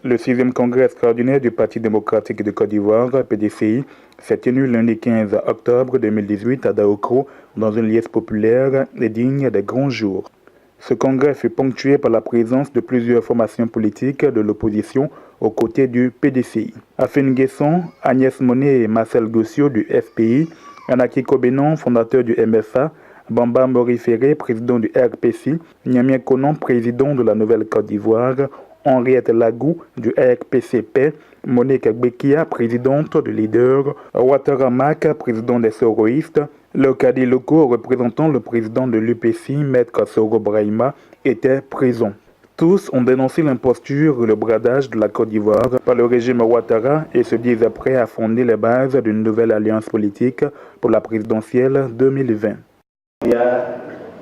Le 6e congrès extraordinaire du Parti démocratique de Côte d'Ivoire, PDCI, s'est tenu lundi 15 octobre 2018 à Daokro, dans une liesse populaire et digne des grands jours. Ce congrès fut ponctué par la présence de plusieurs formations politiques de l'opposition aux côtés du PDCI. Afin Guesson, Agnès Monet et Marcel Gossio du FPI, Anaki Kobenon, fondateur du MFA, Bamba Moriféré, président du RPC, Niamien Konon, président de la Nouvelle-Côte d'Ivoire, Henriette Lagou du RPCP, Monique Bekia, présidente du Leader, Ouattara Mack, président des Soroïstes, le Kadi Loko, représentant le président de l'UPC, Maître Soro Brahima, étaient présents. Tous ont dénoncé l'imposture et le bradage de la Côte d'Ivoire par le régime Ouattara et se disent prêts à fonder les bases d'une nouvelle alliance politique pour la présidentielle 2020. Il y a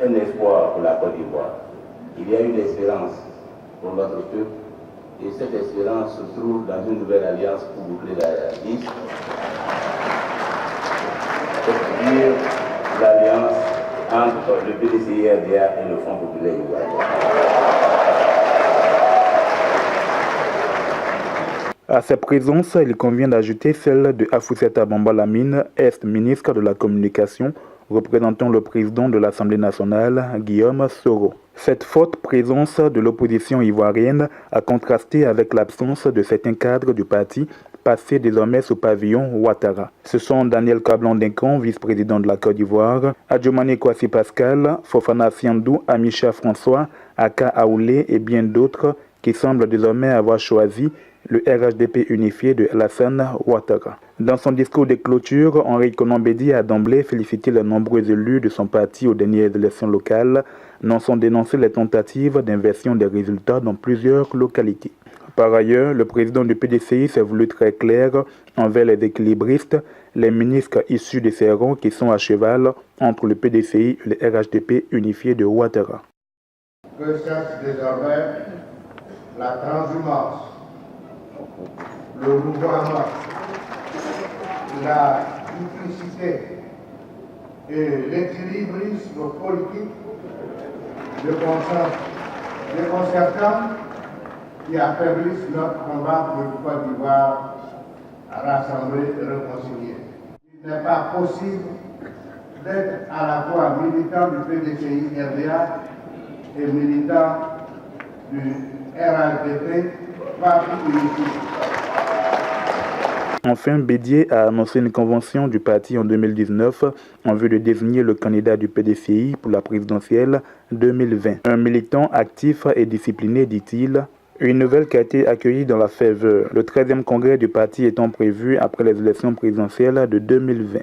un espoir pour la Côte d'Ivoire. Il y a une espérance pour notre peuple. Et cette espérance se trouve dans une nouvelle alliance pour boucler la liste. C'est-à-dire l'alliance entre le PDCI-RDA et le Front populaire ivoirien. À cette présence, il convient d'ajouter celle de Afoussata Bamba Lamine, ex-ministre de la Communication, représentant le président de l'Assemblée nationale, Guillaume Soro. Cette forte présence de l'opposition ivoirienne a contrasté avec l'absence de certains cadres du parti, passés désormais sous pavillon Ouattara. Ce sont Daniel Kablan-Dinkan, vice-président de la Côte d'Ivoire, Adjomane Kwasi Pascal, Fofana Siandou, Amicha François, Aka Aoulé et bien d'autres qui semblent désormais avoir choisi le RHDP unifié de Alassane Ouattara. Dans son discours de clôture, Henri Konan Bédié a d'emblée félicité les nombreux élus de son parti aux dernières élections locales, non sans dénoncer les tentatives d'inversion des résultats dans plusieurs localités. Par ailleurs, le président du PDCI s'est voulu très clair envers les équilibristes, les ministres issus de ces rangs qui sont à cheval entre le PDCI et le RHDP unifié de Ouattara. Que cesse désormais la transhumance, le rouvrement, la duplicité et l'équilibrisme politique déconcertant qui affaiblissent notre combat pour une Côte d'Ivoire rassemblée et réconciliée. Il n'est pas possible d'être à la fois militant du PDCI-RDA et militant du RHDP, parti unifié. Enfin, Bédié a annoncé une convention du parti en 2019 en vue de désigner le candidat du PDCI pour la présidentielle 2020. Un militant actif et discipliné, dit-il. Une nouvelle qui a été accueillie dans la ferveur, le 13e congrès du parti étant prévu après les élections présidentielles de 2020.